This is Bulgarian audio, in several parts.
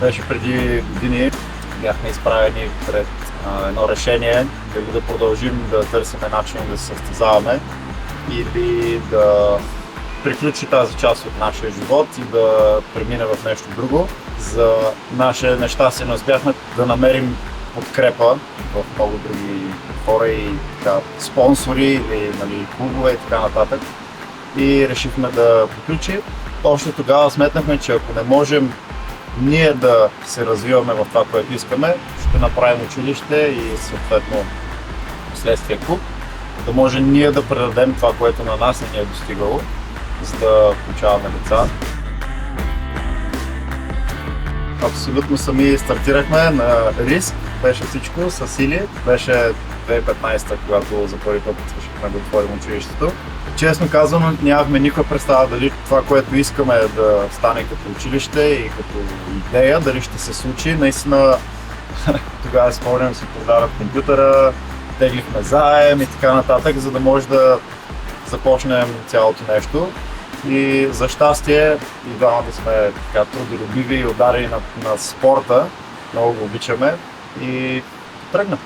беше преди години. Бяхме изправени пред едно решение дали да продължим да търсим начин да се състезаваме или да приключи тази част от нашия живот и да премине в нещо друго. За наше нещастие не успяхме да намерим подкрепа в много други хора и така, спонсори или клубове и така нататък. И решихме да приключи. Още тогава сметнахме, че ако не можем ние да се развиваме в това, което искаме, ще направим училище и съответно последствие клуб, да може ние да предадем това, което на нас не ни е достигало, за да получаваме деца. Абсолютно сами стартирахме на риск, беше всичко със сили. Беше 2015, когато за първи път решихме да отворим училището. Честно казано, нямахме никаква представа дали това, което искаме да стане като училище и като идея, дали ще се случи. Наистина, тогава спомням си продават компютъра, теглихме заем и така нататък, за да може да започнем цялото нещо. И за щастие, и двамата сме така трудолюбиви и ударени на спорта, много го обичаме и тръгна.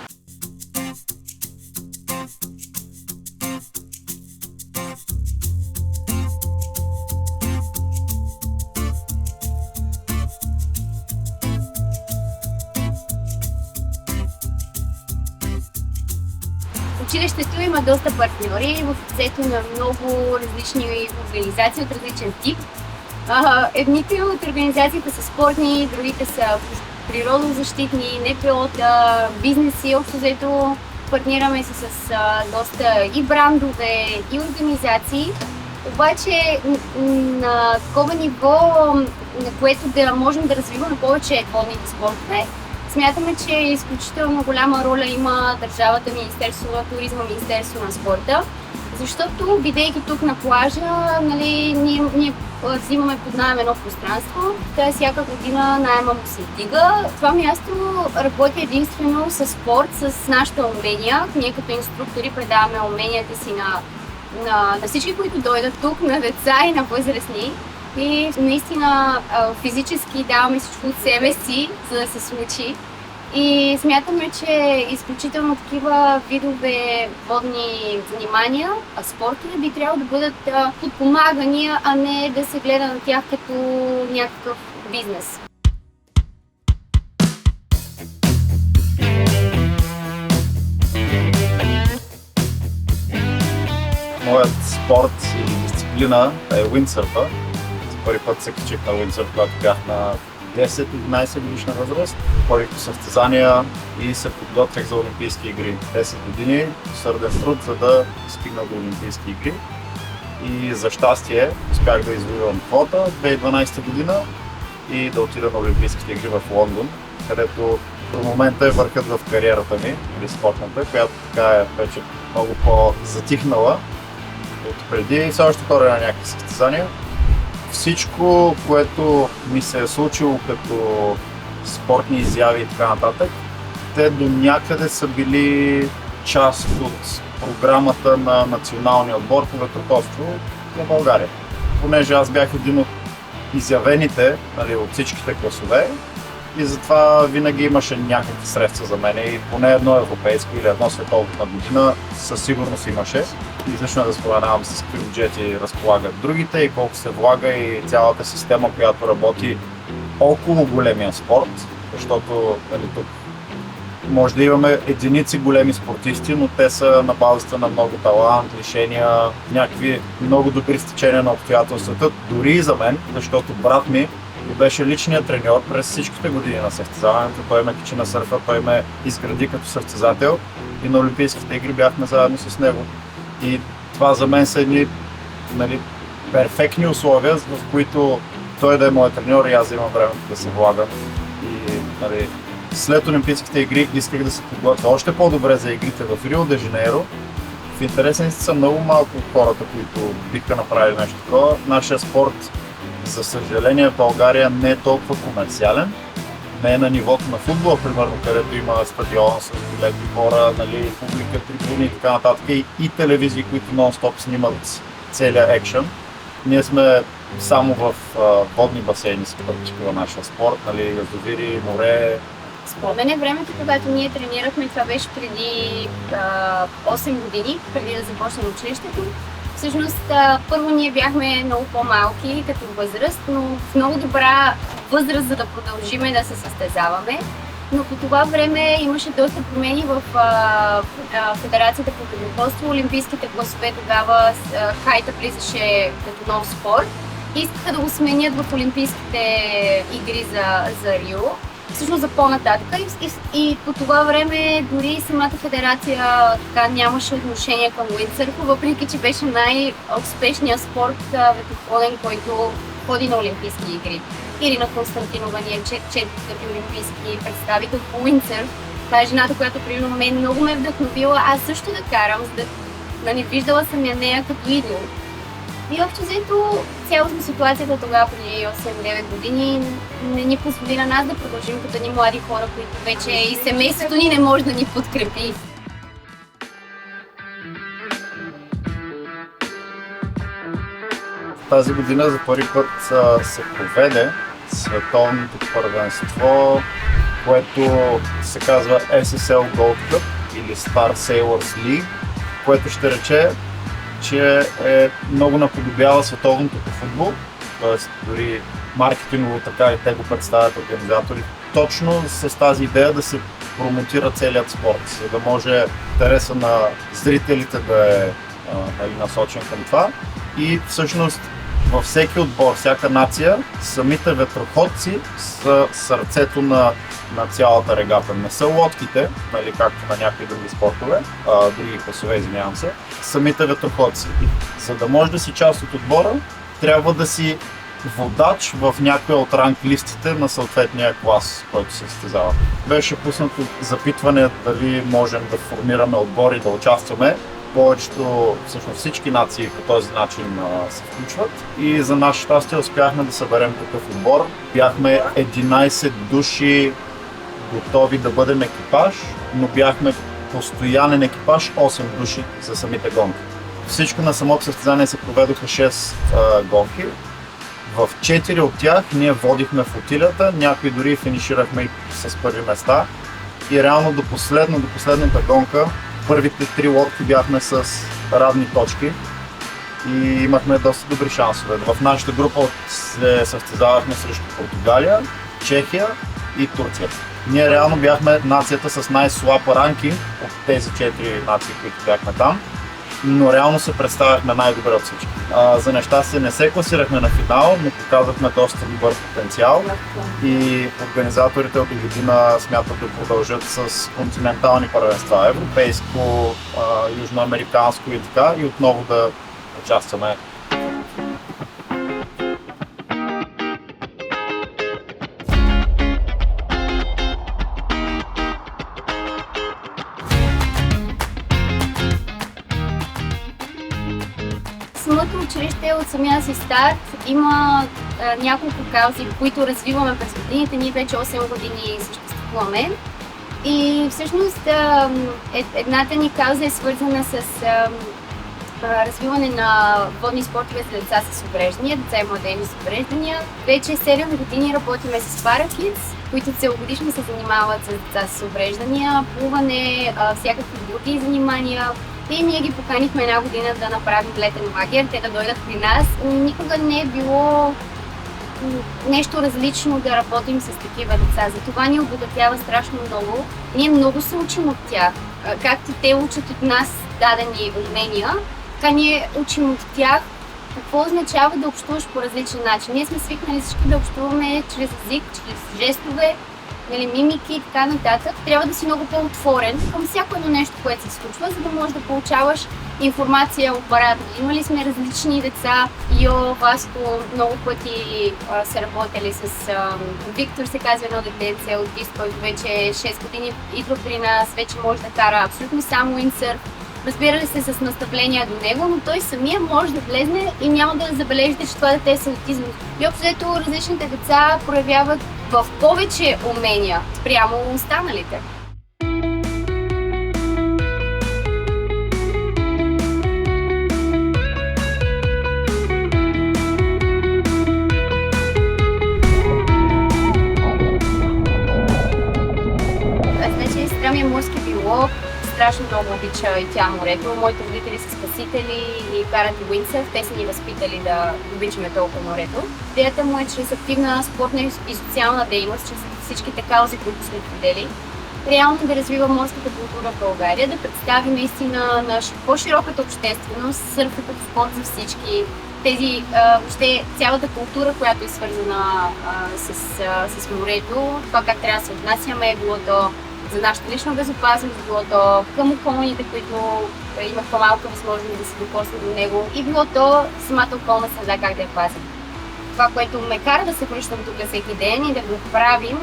Училището има доста партньори в лицето на много различни организации от различен тип. Едните от организациите са спортни, другите са природозащитни, НПО-та, бизнеси. Общо взето партнираме се с доста и брандове, и организации. Обаче на такова ниво, на което да можем да развиваме повече водните спортове, смятаме, че изключително голяма роля има държавата, Министерство на туризма, Министерство на спорта, защото бидейки тук на плажа, ние взимаме под наем едно пространство, т.е. всяка година наема му се вдига. Това място работи единствено с спорт, с нашите умения. Ние като инструктори предаваме уменията си на всички, които дойдат тук, на деца и на възрастни. И наистина физически даваме всичко от себе си, за да се случи. И смятаме, че изключително такива видове водни занимания, спортове би трябвало да бъдат подпомагани, а не да се гледа на тях като някакъв бизнес. Моят спорт и дисциплина е уиндсърфа. Първи път се качих на уиндсърф, когато бях на 10-11 годишна възраст. Ходих по състезания и се подготвях за Олимпийски игри. 10 години сърден труд, за да стигна до Олимпийски игри. И за щастие успях да извоювам квота 2012 година и да отида на Олимпийските игри в Лондон, където до момента е върхът в кариерата ми, или спортната, която така е вече много по-затихнала от преди и все още ходя на някакви състезания. Всичко, което ми се е случило като спортни изяви и така нататък, те до някъде са били част от програмата на националния отбор по ветроходство на България. Понеже аз бях един от изявените от всичките класове и затова винаги имаше някакви средства за мен и поне едно европейско или едно световно на година със сигурност имаше. Излишно е да споменавам с какви бюджети разполагат другите и колко се влага и цялата система, която работи около големия спорт, защото тук може да имаме единици големи спортисти, но те са на базата на много талант, лишения, някакви много добри стечения на обстоятелствата, дори и за мен, защото брат ми беше личният треньор през всичките години на състезаването. Той ме качи на сърфа, той ме изгради като състезател и на Олимпийските игри бяхме заедно с него. И това за мен са едни перфектни условия, в които той да е моят треньор и аз да имам времето да се влагам. И след Олимпийските игри исках да се подготвя още по-добре за игрите в Рио де Жанейро. В интересен са много малко хората, които биха направили нещо такова. Нашия спорт, за съжаление, в България не е толкова комерциален. Не е на нивото на футбола, примерно, където има стадион с леки хора, публика, трибуни и така нататък и телевизии, които нон-стоп снимат целия екшън. Ние сме само в водни басейни се практикува нашия спорт, нали, язовири, море. Спомен е времето, когато ние тренирахме, това беше преди 8 години, преди да започнем училището. Всъщност, първо ние бяхме много по-малки като възраст, но в много добра възраст, за да продължиме да се състезаваме. Но по това време имаше доста промени в Федерацията по единоборство. Олимпийските класове тогава хайта влизаше като нов спорт и искаха да го сменят в Олимпийските игри за Рио. Всъщност за по-нататък и по това време дори самата федерация така нямаше отношение към уиндсърфа, въпреки че беше най-успешният спорт ветроходен, който ходи на Олимпийски игри. Ирина Константинова ни е четвърти олимпийски представител по уиндсърф. Това е жената, която примерно мен много ме е вдъхновила аз също да карам, за да не виждала съм я нея като идол. И общо взето цялостна ситуацията тогава преди 8-9 години не ни позволи на нас да продължим като ни млади хора, които вече и семейството ни не може да ни подкрепи. Тази година за първи път се проведе световното първенство, което се казва SSL Gold Cup или Star Sailors League, което ще рече, че много наподобява световното по футбол, т.е. дори маркетингово така и те го представят организатори, точно с тази идея да се промотира целият спорт, за да може интереса на зрителите да е насочен към това. И всъщност във всеки отбор, всяка нация, самите ветроходци са сърцето на цялата регата. Не са лодките, нали, както на някои други спортове, други класове, извинявам се, самите ветроходци. За да можеш да си част от отбора, трябва да си водач в някоя от ранглистите на съответния клас, който се състезава. Беше пуснато запитване дали можем да формираме отбори, да участваме. Повечето, всъщност всички нации по този начин се включват и за наше щастие успяхме да съберем такъв отбор. Бяхме 11 души готови да бъдем екипаж, но бяхме постоянен екипаж 8 души за самите гонки. Всичко на самото състезание се проведоха 6 гонки. В 4 от тях ние водихме флотилията, някои дори финиширахме и с първи места. И реално до последната гонка първите 3 лодки бяхме с равни точки и имахме доста добри шансове. В нашата група се състезавахме срещу Португалия, Чехия и Турция. Ние реално бяхме нацията с най-слаб ранкинг от тези 4 нации, които бяхме там, но реално се представяхме най-добре от всички. За нещастие не се класирахме на финал, но показахме доста добър потенциал и организаторите от година смятат да продължат с континентални първенства, европейско, южноамериканско и така, и отново да участваме. Самото училище от самия си старт има няколко каузи, които развиваме през годините. Ние вече 8 години съществуваме. И всъщност едната ни кауза е свързана с развиване на водни спортове за деца с увреждания, деца и младежи с увреждания. Вече 7 години работиме с ParaKids, които целогодишно се занимават с деца с увреждания, плуване, всякакви други занимания. И ние ги поканихме една година да направим летен лагер, те да дойдат при нас. Никога не е било нещо различно да работим с такива деца. Затова ни обогатява страшно много. Ние много се учим от тях. Както те учат от нас дадени умения, така ние учим от тях какво означава да общуваш по различен начин. Ние сме свикнали всички да общуваме чрез език, чрез жестове, мимики и така нататък. Трябва да си много по-отворен към всяко едно нещо, което се случва, за да можеш да получаваш информация обратно. Имали сме различни деца. Йо, Васко, много пъти са работили с Виктор, се казва едно детенце, аутист, който вече 6 години идва при нас, вече може да кара абсолютно само уиндсърф. Разбира ли се с наставления до него, но той самия може да влезне и няма да забележите, че това дете е с аутизъм. И общо различните деца проявяват в повече умения спрямо останалите. страшно много обича и тя морето. Моите родители са спасители и карат и уиндсърф. Те са ни възпитали да обичаме толкова морето. Идеята му е чрез активна спортна и социална дейност, чрез всичките каузи, които сме видели, реално да развива морската култура в България, да представи наистина на по-широката общественост сърфа като спорт за всички. Тези, въобще цялата култура, която е свързана с морето, това как трябва да се отнасяме, било то за нашата лична безопасност, било то към околните, които имат по-малка възможност да се докоснат до него, и било то самата околна среда, как да я пазим. Това, което ме кара да се връщам тук всеки ден и да го правим,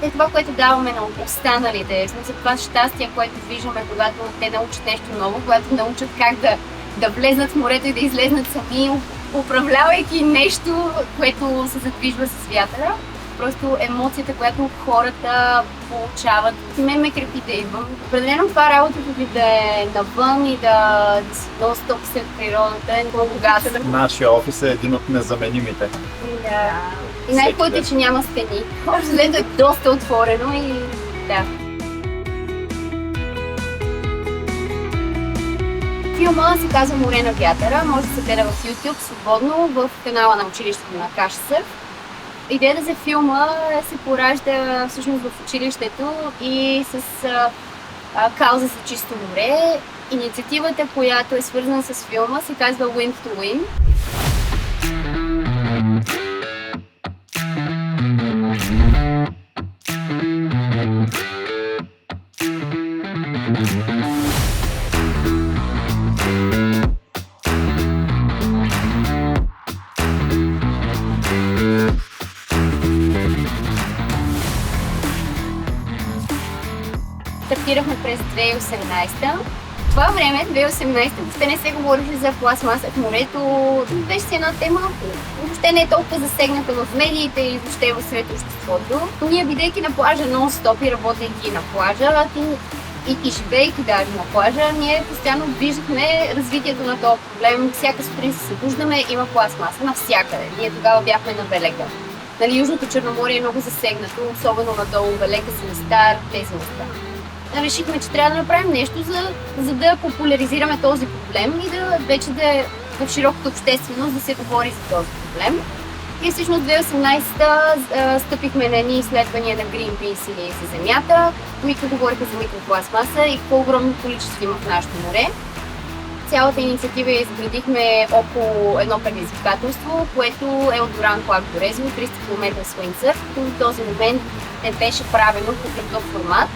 е това, което даваме на останалите. За това щастие, което виждаме, когато те научат нещо ново, когато научат как да влезнат в морето и да излезнат сами, управлявайки нещо, което се задвижва с вятъра. Просто емоцията, която хората получават, мен ме крепи да идвам. Определено това работата ви да е навън и да си нон-стоп след природата е много богатство. Нашия офис е един от незаменимите. Да. И най-хубавото е, че няма стени. Общо взето е доста отворено и да. Филма се казва "Море на вятъра", може да се гледа в YouTube свободно в канала на училището на Кашсърф. Идеята за филма се поражда всъщност в училището и с кауза за чисто море. Инициативата, която е свързана с филма, се казва Wind to Win. Стартирахме през 2018. В това време, 2018, въобще не се говореше за пластмаса в морето. Беше си една тема, въобще не е толкова засегната в медиите и въобще в сред обществото. Ние, бидейки на плажа нон-стоп и работейки на плажа, и живейки даже на плажа, ние постоянно виждахме развитието на този проблем. Всяка сутрин се събуждаме, има пластмаса навсякъде. Ние тогава бяхме на Велека. Нали, Южното Черноморие е много засегнато, особено надолу Велека, Силистар, тези места. Решихме, че трябва да направим нещо, за да популяризираме този проблем и вече да е в широката общественост да се говори за този проблем. И всъщност 2018 стъпихме на едни изследвания на Greenpeace или за Земята, които говориха за микропластмаса и какво огромно количество има в нашето море. Цялата инициатива я изградихме около едно предизвикателство, което е от Доран Клак до Резово, 300 км с уиндсърф, като в този момент не беше правено по такъв формат.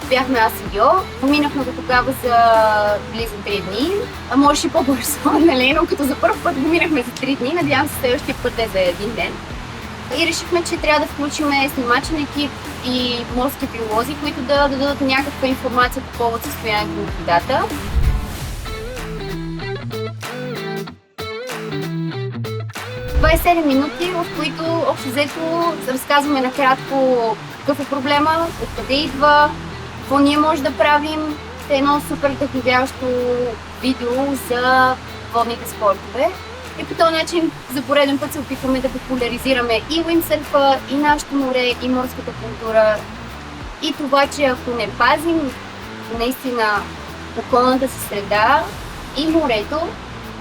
Бяхме аз и Йо, поминахме го тогава за близо 3 дни, а може и по-бързо, нали, но като за първ път го минахме за 3 дни, надявам се следващия път е за един ден. И решихме, че трябва да включим снимачен екип и морски биолози, които да дадат някаква информация по повод състоянието на водата. Това е 7 минути, в които общо взето разказваме накратко какъв е проблема, откъде идва, какво ние може да правим. Е едно супер вдъхновяващо видео за водните спортове. И по този начин за пореден път се опитваме да популяризираме и уиндсърфа, и нашето море, и морската култура. И това, че ако не пазим наистина околната си среда и морето,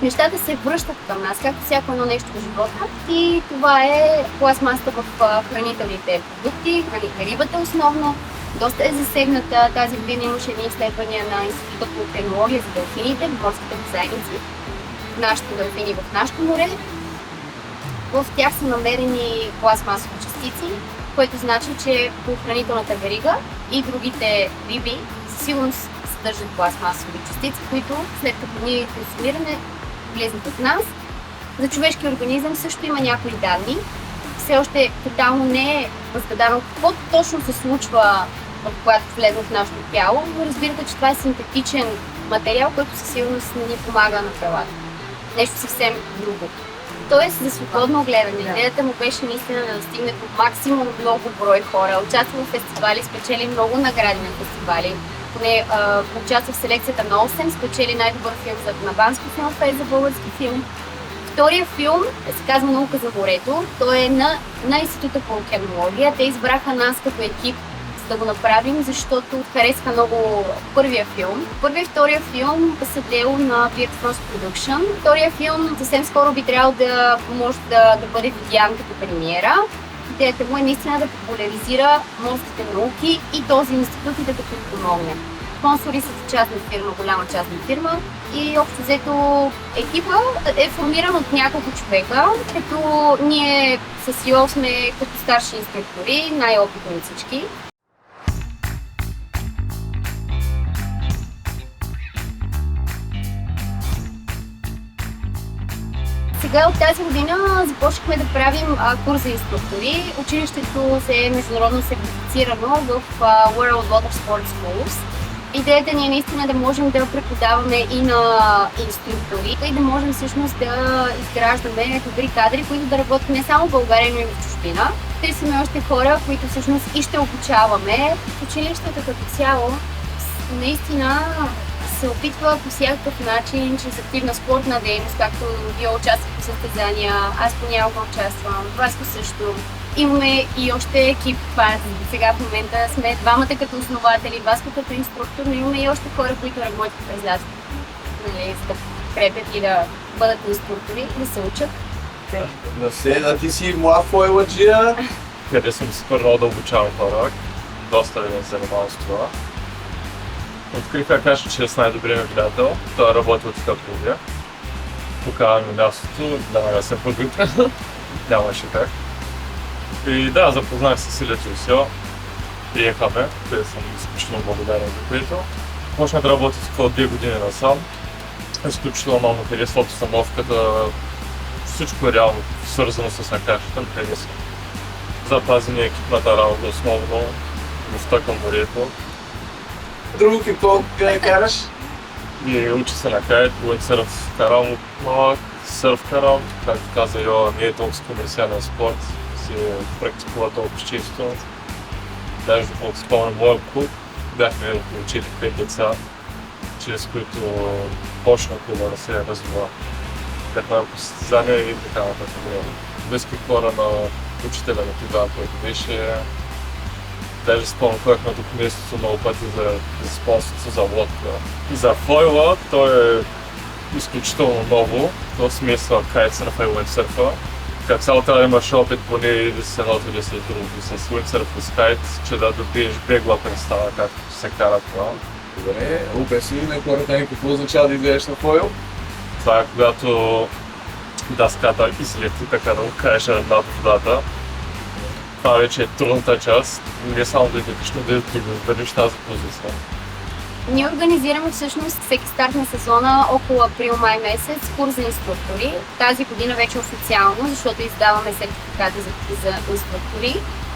нещата се връщат към нас, както всяко едно нещо в живота. И това е пластмасата в хранителните продукти, рибата основно. Доста е засегната. Тази година имаше едни изследвания на Института по океанология за делфините, морските бозайници, нашите делфини в нашето море. В тях са намерени пластмасови частици, което значи, че по хранителната верига и другите риби със сигурност съдържат пластмасови частици, които след като ние консумираме, влизат от нас. За човешкия организъм също има някои данни. Все още тотално не е разгадано какво точно се случва, когато влезе в нашето тяло, но разбирате, че това е синтетичен материал, който със сигурност не ни помага на правата. Нещо съвсем друго. Тоест за свободно гледане. Идеята му беше наистина да достигне до максимум много брой хора. Участва в фестивали, спечели много награди на фестивали. Поне участва в селекцията на 8, спечели най-добър филм на Банско филмфест за български филм. Втория филм се казва "Наука за морето". Той е на Института по океанология. Те избраха нас като екип да го направим, защото харесва много първия филм. Първия и втория филм са дело на Beard Frost Production. Втория филм съвсем скоро би трябвало да може да бъде видян като премиера. Идеята му е наистина да популяризира морските науки и този институт и да като помогне. Спонсори са частна фирма, голяма частна фирма и общо взето екипа е формиран от няколко човека, като ние с Йо сме като старши инструктори, най-опитни от всички. Сега от тази година започнахме да правим курс за инструктори. Училището се е международно сертифицирано в World Water Sports Schools. Идеята ни е наистина да можем да преподаваме и на инструктори и да можем всъщност да изграждаме добри кадри, които да работят не само в България, но и в чужбина. Търсиме още хора, които всъщност и ще обучаваме. Училището като цяло наистина се опитва по всякакъв начин, чрез активна спортна дейност, както Вие участвате в състезания, аз понякога участвам, Васко също. Имаме и още екип, сега в момента сме двамата като основатели, Васко като инструктор, но имаме и още хора, които работят през нас, нали, за да подкрепят и да бъдат инструктори, да се учат. Да, ти си млад фойладжия. Къде съм супер много да обучавам хора, доста ли ме занимавам с това. Открих как кажа, че е с най-добрия ми приятел, той е работил тук в Пловдив. Покава ми мястото, да се подготвя, нямаше как. И да, запознах се с Илето и Сьо, приехаме, къде съм изключително благодарен за което. Почнах да работя тук от 2 години насам. Изключително много харесва обстановката, всичко е реално свързано с накашата, ми харесва. Запази ни екипната работа основно, любовта към морето. Друго какво караш? И учи се на кайт, уиндсърф карам от малък, сърф карам, както каза Йо, не е толкова комерциален спорт, се практикува толкова често. Даже доколкото спомням моя клуб, бяхме около 4-5 деца, чрез които почна клуба да се развива. Бяхме по състезания и така нататък. Близки хора на учителя на тогава, който беше. Даже спомням, ходихме до местото много пъти за спонсорство за лодка. За фойла той е изключително ново, то смесва кайтсърфа и уиндсърфа. Как цяло трябва да имаш опит поне с едното или с другото, с уиндсърф и с кайт, че да добиеш бегла представа как се кара това. Добре, обясни на хората ни какво означава да излезеш на фойл. Това е когато дъската излети, така да го кажа, над водата. Това вече е трудната част, не само да излетиш, но да издържиш тази позиция. Ние организираме всъщност всеки старт на сезона около април-май месец курс за инструктори. Тази година вече официално, защото издаваме сертификата за инструктори.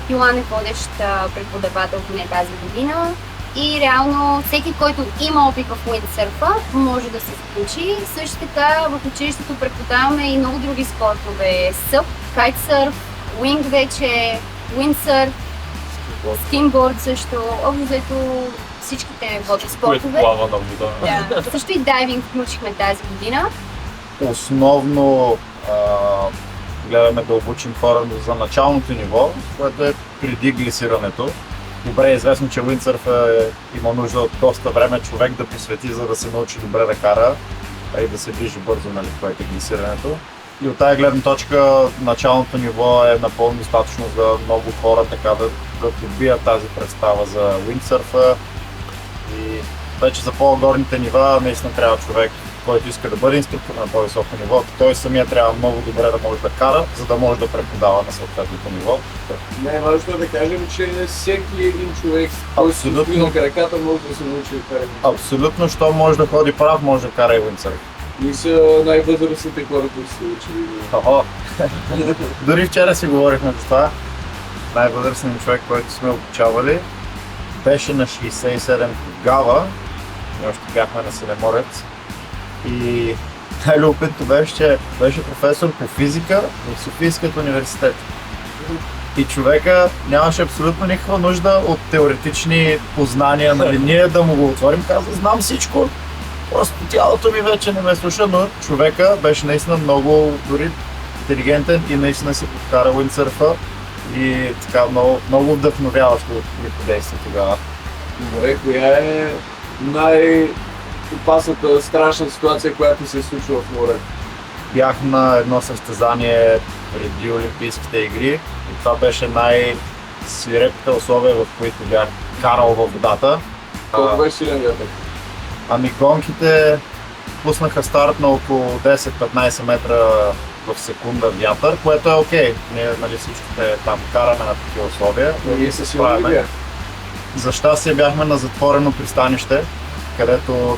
Йоан е водещ преподавател поне тази година. И реално всеки, който има опит в уиндсърфа, може да се включи. Също така в училището преподаваме и много други спортове. Съп, кайтсърф, уинг вече, уиндсърф, скинборд също. Общо всичките водни спортове. Което плава на вода. Да. Също и дайвинг включихме тази година. Основно гледаме да обучим хора за началното ниво, което е преди глисирането. Добре е известно, че уиндсърфа има нужда от доста време човек да посвети, за да се научи добре да кара и да се движи бързо, нали, което е глисирането. И от тази гледна точка началното ниво е напълно достатъчно за много хора, така да добият тази представа за уиндсърфа. И вече за по-горните нива наистина трябва човек, който иска да бъде инструктор на по-високо ниво. Той самия трябва много добре да може да кара, за да може да преподава на съответното ниво. Най-важно е да кажем, че всеки един човек, който се стои на краката, може да се научи да кара. Абсолютно, що може да ходи прав, може да кара и уиндсърф. И са най-възрастните хора, които са учили. Охо! Дори вчера си говорихме за това. Най-възрастният човек, който сме обучавали, беше на 67 тогава. Ние още бяхме на Селеморец. И най-любопитното беше, че беше професор по физика в Софийският университет. И човека нямаше абсолютно никаква нужда от теоретични познания, нали, ние да му го отворим, каза, знам всичко. Просто тялото ми вече не ме слуша, но човека беше наистина много дори интелигентен и наистина си подкара уиндсърфа и така много вдъхновяващо ми подейства тогава. Добре, коя е най-опасната, страшна ситуация, която се е случила в морето? Бях на едно състезание преди Олимпийските игри и това беше най-свирепите условия, в които бях карал във водата. Колко беше силен вятър? Ами гонките пуснаха старт на около 10-15 метра в секунда вятър, което е окей. Ние, нали, всичките там караме на такива условия. Ние се силни. За щастие бяхме на затворено пристанище, където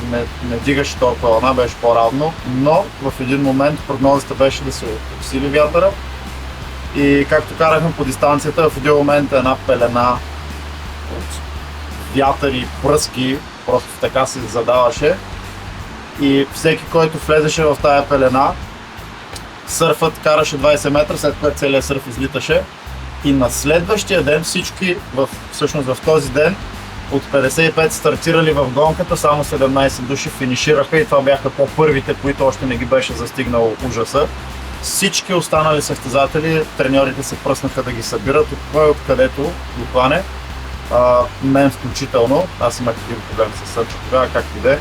не дигаше толкова вълна, беше по-равно, но в един момент прогнозата беше да се усили вятъра и както карахме по дистанцията, в един момент една пелена от вятър и пръски просто така се задаваше и всеки, който влезеше в тая пелена, сърфът караше 20 метра, след което целият сърф излиташе и на следващия ден всички, всъщност в този ден, от 55 стартирали в гонката, само 17 души финишираха и това бяха по-първите, които още не ги беше застигнал ужаса. Всички останали състезатели, треньорите се пръснаха да ги събират от кой откъдето го хване. Мен включително, аз имах един проблем с сърча тогава, както и да е.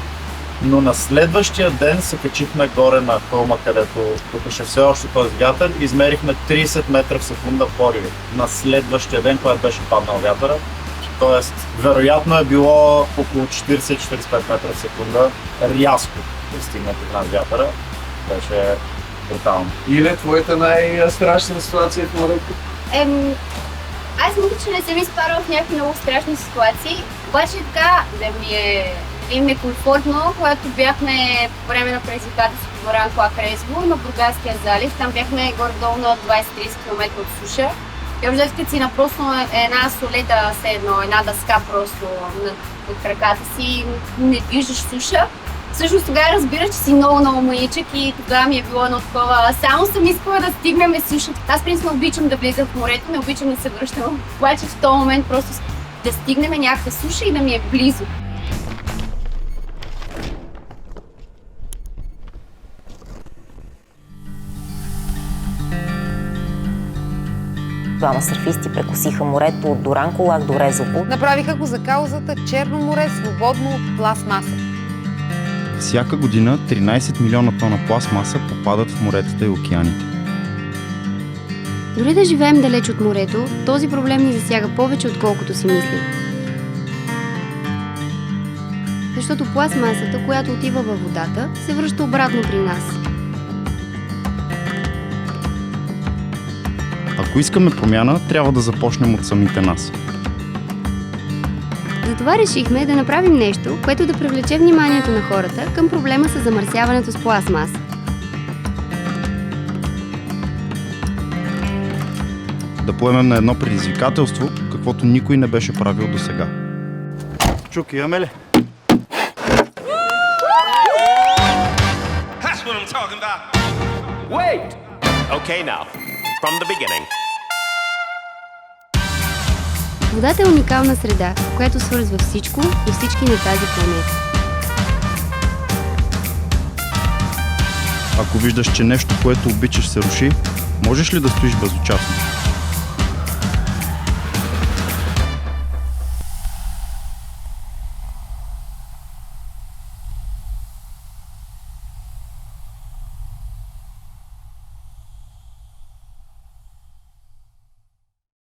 Но на следващия ден се качихме горе на хълма, където духаше все още този вятър и измерихме 30 метра в секунда пориви. На следващия ден, когато беше паднал вятъра. Тоест, вероятно е било около 40-45 метра в секунда рязко пристигнати над вятъра. Беше брутално. Или твоята най-страшна ситуация в морето? Аз мисля, че не съм изпарала в някакви много страшни ситуации, обаче така да ми е комфортно, когато бяхме по време на предизвикателството в Дуранкулак Резво на Бургаския залив. Там бяхме горе-долу на 20-30 км от суша. И общо като си напросно една солета, една дъска просто под краката си, не виждаш суша. Всъщност тогава разбираш, че си много маничък и тогава ми е било едно такова. Само съм искала да стигнем сушата. Аз принципно обичам да влизам в морето, не обичам да се връщам. Обаче в този момент просто да стигнем някаква суша и да ми е близо. Двама сърфисти прекосиха морето от Дуранкулак до Резово. Направиха го за каузата Черно море, свободно от пластмаса. Всяка година 13 милиона тона пластмаса попадат в моретата и океаните. Дори да живеем далеч от морето, този проблем ни засяга повече, отколкото си мислим. Защото пластмасата, която отива във водата, се връща обратно при нас. Ако искаме промяна, трябва да започнем от самите нас. Затова решихме да направим нещо, което да привлече вниманието на хората към проблема с замърсяването с пластмаса. Да поемем на едно предизвикателство, каквото никой не беше правил досега. Чук, имаме ли? That's what I'm talking about. Wait! Okay now, from the beginning. Водата е уникална среда, която свързва всичко и всички на тази планета. Ако виждаш, че нещо, което обичаш, се руши, можеш ли да стоиш безучастно?